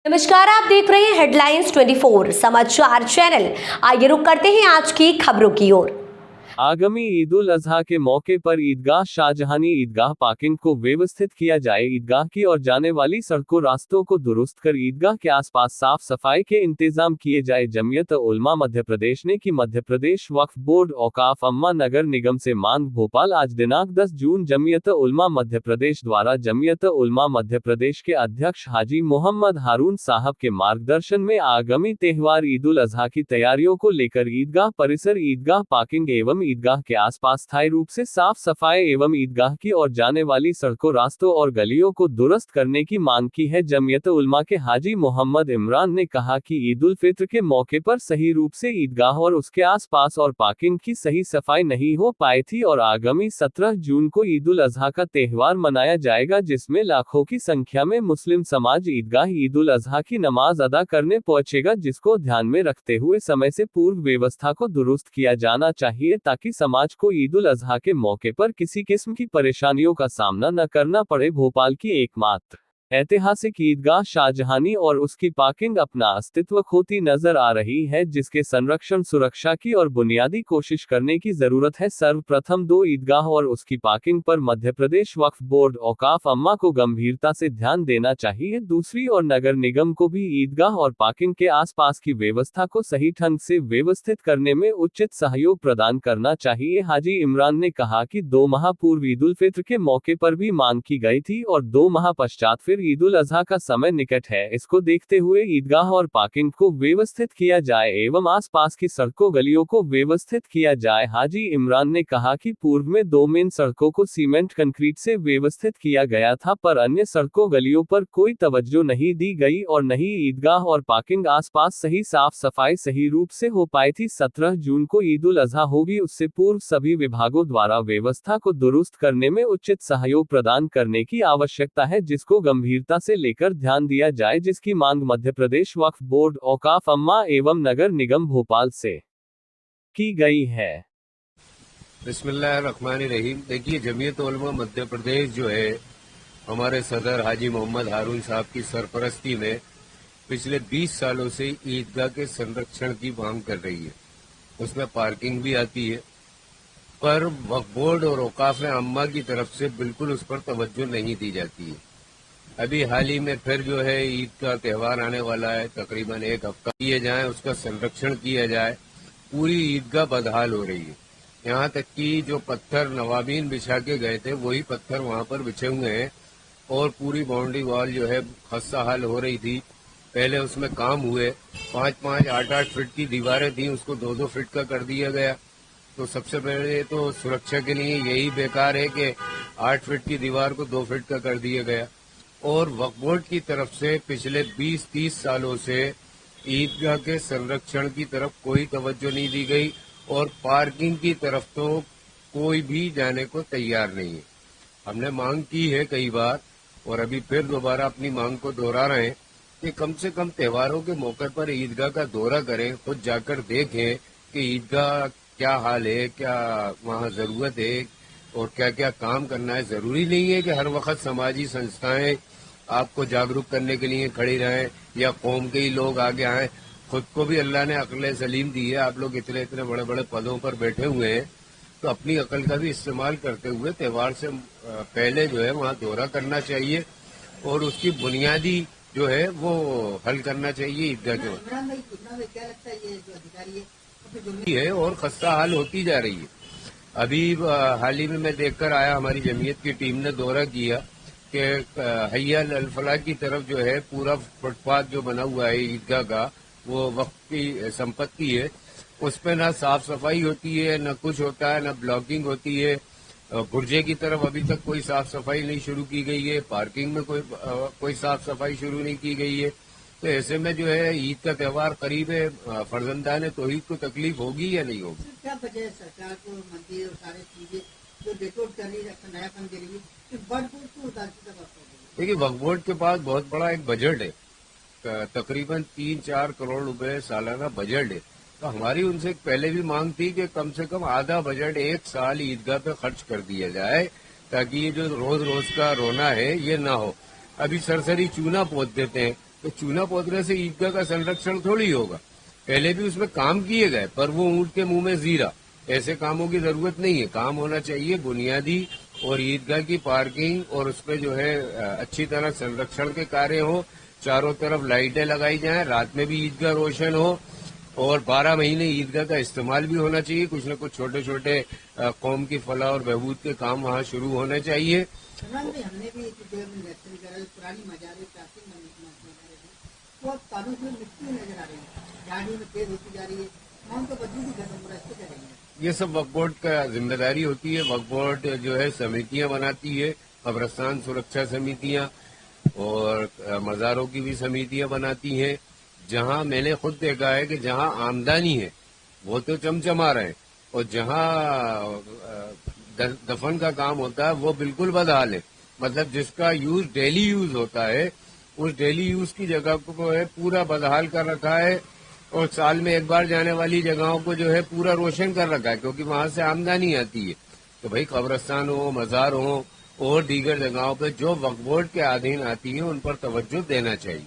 नमस्कार, आप देख रहे हैं हेडलाइंस 24 समाचार चैनल। आइए रुक करते हैं आज की खबरों की ओर। आगामी ईद उल अजहा के मौके पर ईदगाह शाहजहानी ईदगाह पार्किंग को व्यवस्थित किया जाए। ईदगाह की और जाने वाली सड़कों रास्तों को दुरुस्त कर ईदगाह के आसपास साफ सफाई के इंतजाम किए जाए। जमीयत उलमा मध्य प्रदेश ने की मध्य प्रदेश वक्फ बोर्ड औकाफ अम्मा नगर निगम से मांग। भोपाल आज दिनांक 10 जून जमीयत उलमा मध्य प्रदेश द्वारा जमीयत उलमा मध्य प्रदेश के अध्यक्ष हाजी मोहम्मद हारून साहब के मार्गदर्शन में आगामी त्योहार ईद उल अजहा की तैयारियों को लेकर ईदगाह परिसर, ईदगाह पार्किंग एवं ईदगाह के आसपास स्थायी रूप से साफ सफाई एवं ईदगाह की और जाने वाली सड़कों रास्तों और गलियों को दुरुस्त करने की मांग की है। जमीयत उलमा के हाजी मोहम्मद इमरान ने कहा कि ईद उल फित्र के मौके पर सही रूप से ईदगाह और उसके आसपास और पार्किंग की सही सफाई नहीं हो पाई थी और आगामी 17 जून को ईद उल अजहा का त्योहार मनाया जाएगा, जिसमें लाखों की संख्या में मुस्लिम समाज ईदगाह ईद उल अजहा की नमाज अदा करने पहुंचेगा, जिसको ध्यान में रखते हुए समय से पूर्व व्यवस्था को दुरुस्त किया जाना चाहिए ताकि समाज को ईद उल अजहा के मौके पर किसी किस्म की परेशानियों का सामना न करना पड़े। भोपाल की एकमात्र ऐतिहासिक ईदगाह शाहजहानी और उसकी पार्किंग अपना अस्तित्व खोती नजर आ रही है, जिसके संरक्षण सुरक्षा की और बुनियादी कोशिश करने की जरूरत है। सर्वप्रथम दो ईदगाह और उसकी पार्किंग पर मध्य प्रदेश वक्फ बोर्ड औकाफ अम्मा को गंभीरता से ध्यान देना चाहिए। दूसरी और नगर निगम को भी ईदगाह और पार्किंग के आसपास की व्यवस्था को सही ढंग से व्यवस्थित करने में उचित सहयोग प्रदान करना चाहिए। हाजी इमरान ने कहा कि 2 माह पूर्व ईद उल फित्र के मौके पर भी मांग की गई थी और 2 माह पश्चात फिर ईद उल अजहा का समय निकट है। इसको देखते हुए ईदगाह और पार्किंग को व्यवस्थित किया जाए एवं आसपास की सड़कों गलियों को व्यवस्थित किया जाए। हाजी इमरान ने कहा कि पूर्व में 2 मेन सड़कों को सीमेंट कंक्रीट से व्यवस्थित किया गया था, पर अन्य सड़कों गलियों पर कोई तवज्जो नहीं दी गई और न ही ईदगाह और पार्किंग आसपास सही साफ सफाई सही रूप से हो पाई थी। 17 जून को ईद उल अजहा होगी, उससे पूर्व सभी विभागों द्वारा व्यवस्था को दुरुस्त करने में उचित सहयोग प्रदान करने की आवश्यकता है, जिसको गंभीरता से लेकर ध्यान दिया जाए, जिसकी मांग मध्य प्रदेश वक्फ बोर्ड औकाफ अम्मा एवं नगर निगम भोपाल से की गई है। बिस्मिल्लाहिर्रहमानिर्रहीम। देखिए, जमीयत उलमा मध्य प्रदेश जो है हमारे सदर हाजी मोहम्मद हारून साहब की सरपरस्ती में पिछले 20 सालों से ईदगाह के संरक्षण की मांग कर रही है। उसमें पार्किंग भी आती है, पर वक्फ बोर्ड और औकाफ अम्मा की तरफ से बिल्कुल उस पर तवज्जो नहीं दी जाती है। अभी हाल ही में फिर जो है ईद का त्यौहार आने वाला है, तकरीबन 1 हफ्ता किए जाए, उसका संरक्षण किया जाए। पूरी ईदगाह बदहाल हो रही है। यहाँ तक कि जो पत्थर नवाबीन बिछा के गए थे वही पत्थर वहाँ पर बिछे हुए हैं और पूरी बाउंड्री वॉल जो है खस्ता हाल हो रही थी। पहले उसमें काम हुए, 5-5, 8-8 फीट की दीवारें थी, उसको 2-2 फीट का कर दिया गया। तो सबसे पहले तो सुरक्षा के लिए यही बेकार है कि 8 फीट की दीवार को 2 फीट का कर दिया गया। और वक्फ बोर्ड की तरफ से पिछले 20-30 सालों से ईदगाह के संरक्षण की तरफ कोई तवज्जो नहीं दी गई और पार्किंग की तरफ तो कोई भी जाने को तैयार नहीं है। हमने मांग की है कई बार और अभी फिर दोबारा अपनी मांग को दोहरा रहे हैं कि कम से कम त्योहारों के मौके पर ईदगाह का दौरा करें, खुद जाकर देखें कि ईदगाह क्या हाल है, क्या वहाँ जरूरत है और क्या क्या काम करना है। जरूरी नहीं है कि हर वक्त समाजी संस्थाएं आपको जागरूक करने के लिए खड़ी रहें या कौम के ही लोग आगे आए। खुद को भी अल्लाह ने अक्ल सलीम दी है। आप लोग इतने इतने बड़े बड़े पदों पर बैठे हुए हैं, तो अपनी अक्ल का भी इस्तेमाल करते हुए त्यौहार से पहले जो है वहाँ दौरा करना चाहिए और उसकी बुनियादी जो है वो हल करना चाहिए। ईदगाह के है और खस्ता हाल होती जा रही है। अभी हाल ही में मैं देखकर आया, हमारी जमीयत की टीम ने दौरा किया कि हैया अल फलाह की तरफ जो है पूरा फुटपाथ जो बना हुआ है ईदगाह का, वो वक्त की संपत्ति है। उस पर ना साफ सफाई होती है, न कुछ होता है, न ब्लॉकिंग होती है। गुर्जे की तरफ अभी तक कोई साफ सफाई नहीं शुरू की गई है। पार्किंग में कोई साफ सफाई शुरू नहीं की गई है। तो ऐसे में जो है ईद का त्यौहार करीब है, फर्जंदान तौहीद को तकलीफ होगी या नहीं होगी? क्या वजह है सरकार को मंदिर और सारी चीजें जो डेकोरेट कर रही है, नयापन दे रही है, वक्फ बोर्ड को उदासी तक? देखिए, वक्फ बोर्ड के पास बहुत बड़ा एक बजट है, तकरीबन 3-4 करोड़ रुपए सालाना बजट है। तो हमारी उनसे पहले भी मांग थी कि कम से कम आधा बजट 1 साल ईदगाह पे खर्च कर दिया जाए ताकि ये जो रोज रोज का रोना है ये ना हो। अभी सरसरी चूना पोत देते हैं, तो चूना पोतने से ईदगाह का संरक्षण थोड़ी होगा। पहले भी उसमें काम किए गए, पर वो ऊंट के मुंह में जीरा। ऐसे कामों की जरूरत नहीं है। काम होना चाहिए बुनियादी, और ईदगाह की पार्किंग और उसमें जो है अच्छी तरह संरक्षण के कार्य हो, चारों तरफ लाइटें लगाई जाएं, रात में भी ईदगाह रोशन हो, और 12 महीने ईदगाह का इस्तेमाल भी होना चाहिए। कुछ न कुछ छोटे छोटे कौम की फलाह और बहबूद के काम वहाँ शुरू होने चाहिए। इमरान भाई, हमने भी जो निरीक्षण करा, पुरानी मजारें, प्राचीन मजारें थी, वो अब तारों में मिट्टी नजर आ रही है, झाड़ियों में पेड़ होती जा रही है, वहाँ तो बदबू भी खत्म हो रहा है, इसको क्या करेंगे? ये सब वक्फ बोर्ड का जिम्मेदारी होती है। वक्फ बोर्ड जो है समितियां बनाती है, कब्रिस्तान सुरक्षा समितियां, और मज़ारों की भी समितियां बनाती हैं। जहां मैंने खुद देखा है कि जहां आमदनी है वो तो चमचमा रहे हैं, और जहां दफन का काम होता है वो बिल्कुल बदहाल है। मतलब जिसका यूज डेली यूज होता है, उस डेली यूज की जगह को है पूरा बदहाल कर रखा है, और साल में एक बार जाने वाली जगहों को जो है पूरा रोशन कर रखा है, क्योंकि वहां से आमदनी आती है। तो भाई कब्रिस्तान हो, मजार हो और दीगर जगहों पर जो वक्फ बोर्ड के अधीन आती है, उन पर तवज्जो देना चाहिए।